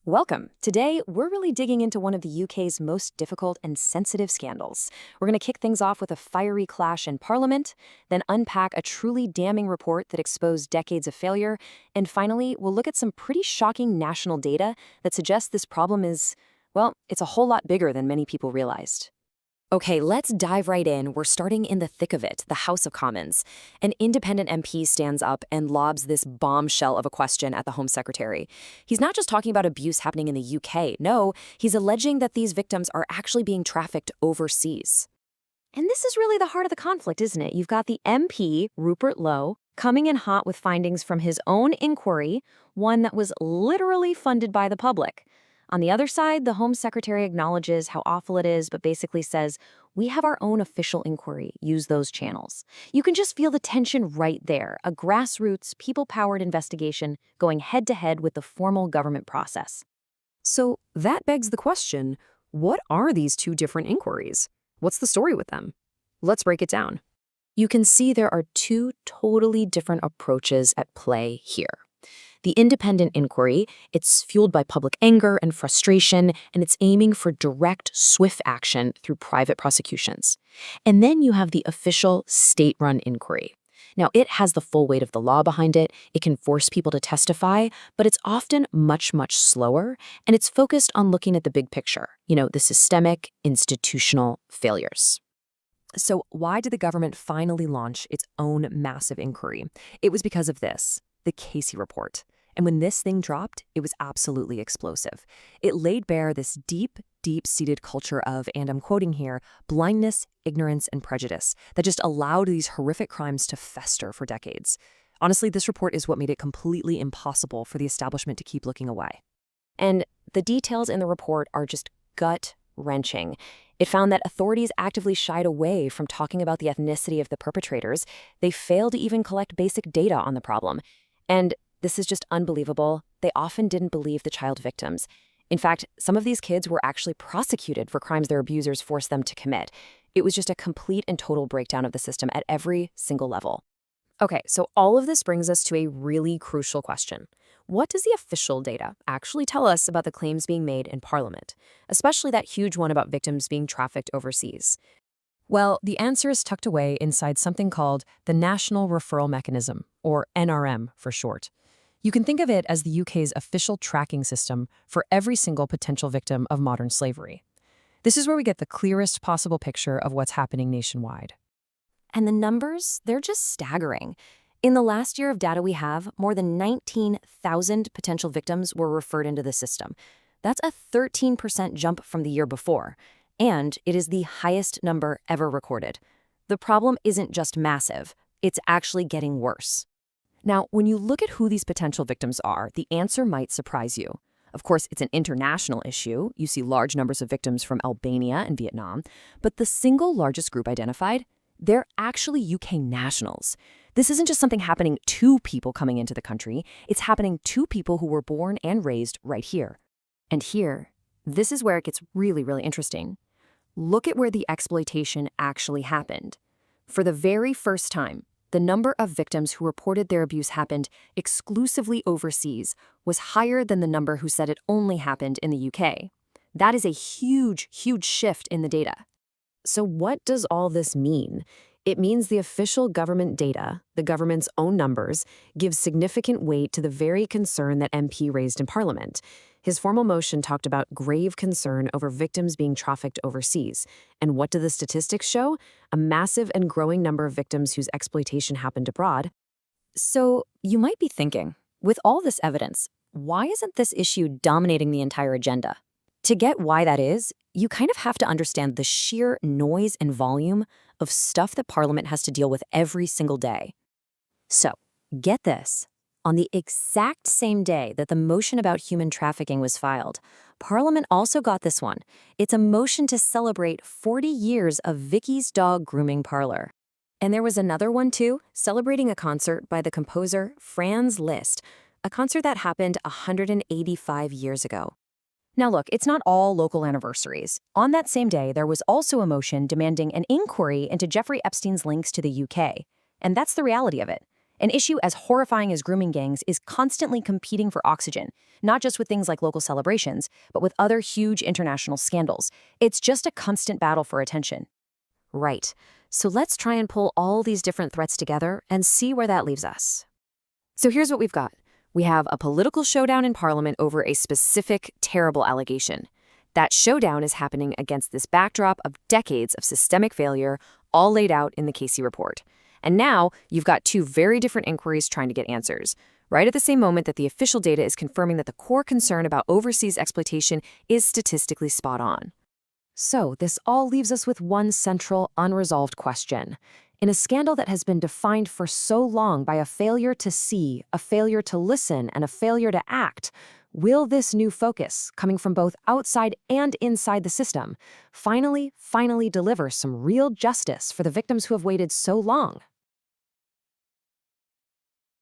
Welcome. Today, we're really digging into one of the UK's most difficult and sensitive scandals. We're going to kick things off with a fiery clash in Parliament, then unpack a truly damning report that exposed decades of failure, and finally, we'll look at some pretty shocking national data that suggests this problem is, well, it's a whole lot bigger than many people realized. Okay, let's dive right in. We're starting in the thick of it, the House of Commons. An independent MP stands up and lobs this bombshell of a question at the Home Secretary. He's not just talking about abuse happening in the UK. No, he's alleging that these victims are actually being trafficked overseas. And this is really the heart of the conflict, isn't it? You've got the MP, Rupert Lowe, coming in hot with findings from his own inquiry, one that was literally funded by the public. On the other side, the Home Secretary acknowledges how awful it is, but basically says, we have our own official inquiry, use those channels. You can just feel the tension right there, a grassroots, people-powered investigation going head-to-head with the formal government process. So that begs the question, what are these two different inquiries? What's the story with them? Let's break it down. You can see there are two totally different approaches at play here. The independent inquiry, it's fueled by public anger and frustration, and it's aiming for direct, swift action through private prosecutions. And then you have the official state-run inquiry. Now, it has the full weight of the law behind it, it can force people to testify, but it's often much, much slower, and it's focused on looking at the big picture, the systemic, institutional failures. So why did the government finally launch its own massive inquiry? It was because of this, the Casey report. And when this thing dropped, it was absolutely explosive. It laid bare this deep, deep-seated culture of, and I'm quoting here, blindness, ignorance, and prejudice that just allowed these horrific crimes to fester for decades. Honestly, this report is what made it completely impossible for the establishment to keep looking away. And the details in the report are just gut-wrenching. It found that authorities actively shied away from talking about the ethnicity of the perpetrators. They failed to even collect basic data on the problem. And this is just unbelievable. They often didn't believe the child victims. In fact, some of these kids were actually prosecuted for crimes their abusers forced them to commit. It was just a complete and total breakdown of the system at every single level. Okay, so all of this brings us to a really crucial question. What does the official data actually tell us about the claims being made in Parliament, especially that huge one about victims being trafficked overseas? Well, the answer is tucked away inside something called the National Referral Mechanism, or NRM for short. You can think of it as the UK's official tracking system for every single potential victim of modern slavery. This is where we get the clearest possible picture of what's happening nationwide. And the numbers, they're just staggering. In the last year of data we have, more than 19,000 potential victims were referred into the system. That's a 13% jump from the year before, and it is the highest number ever recorded. The problem isn't just massive, it's actually getting worse. Now, when you look at who these potential victims are, the answer might surprise you. Of course, it's an international issue. You see large numbers of victims from Albania and Vietnam, but the single largest group identified, they're actually UK nationals. This isn't just something happening to people coming into the country, it's happening to people who were born and raised right here. And here, this is where it gets really, really interesting. Look at where the exploitation actually happened. For the very first time, the number of victims who reported their abuse happened exclusively overseas was higher than the number who said it only happened in the UK. That is a huge, huge shift in the data. So what does all this mean? It means the official government data, the government's own numbers, gives significant weight to the very concern that MP raised in Parliament. His formal motion talked about grave concern over victims being trafficked overseas. And what do the statistics show? A massive and growing number of victims whose exploitation happened abroad. So you might be thinking, with all this evidence, why isn't this issue dominating the entire agenda? To get why that is, you kind of have to understand the sheer noise and volume of stuff that Parliament has to deal with every single day. So, get this. On the exact same day that the motion about human trafficking was filed, Parliament also got this one. It's a motion to celebrate 40 years of Vicky's Dog Grooming Parlor. And there was another one too, celebrating a concert by the composer Franz Liszt, a concert that happened 185 years ago. Now look, it's not all local anniversaries. On that same day, there was also a motion demanding an inquiry into Jeffrey Epstein's links to the UK. And that's the reality of it. An issue as horrifying as grooming gangs is constantly competing for oxygen, not just with things like local celebrations, but with other huge international scandals. It's just a constant battle for attention. Right. So let's try and pull all these different threats together and see where that leaves us. So here's what we've got. We have a political showdown in Parliament over a specific, terrible allegation. That showdown is happening against this backdrop of decades of systemic failure, all laid out in the Casey report. And now you've got two very different inquiries trying to get answers, right at the same moment that the official data is confirming that the core concern about overseas exploitation is statistically spot on. So this all leaves us with one central, unresolved question. In a scandal that has been defined for so long by a failure to see, a failure to listen, and a failure to act, will this new focus, coming from both outside and inside the system, finally deliver some real justice for the victims who have waited so long?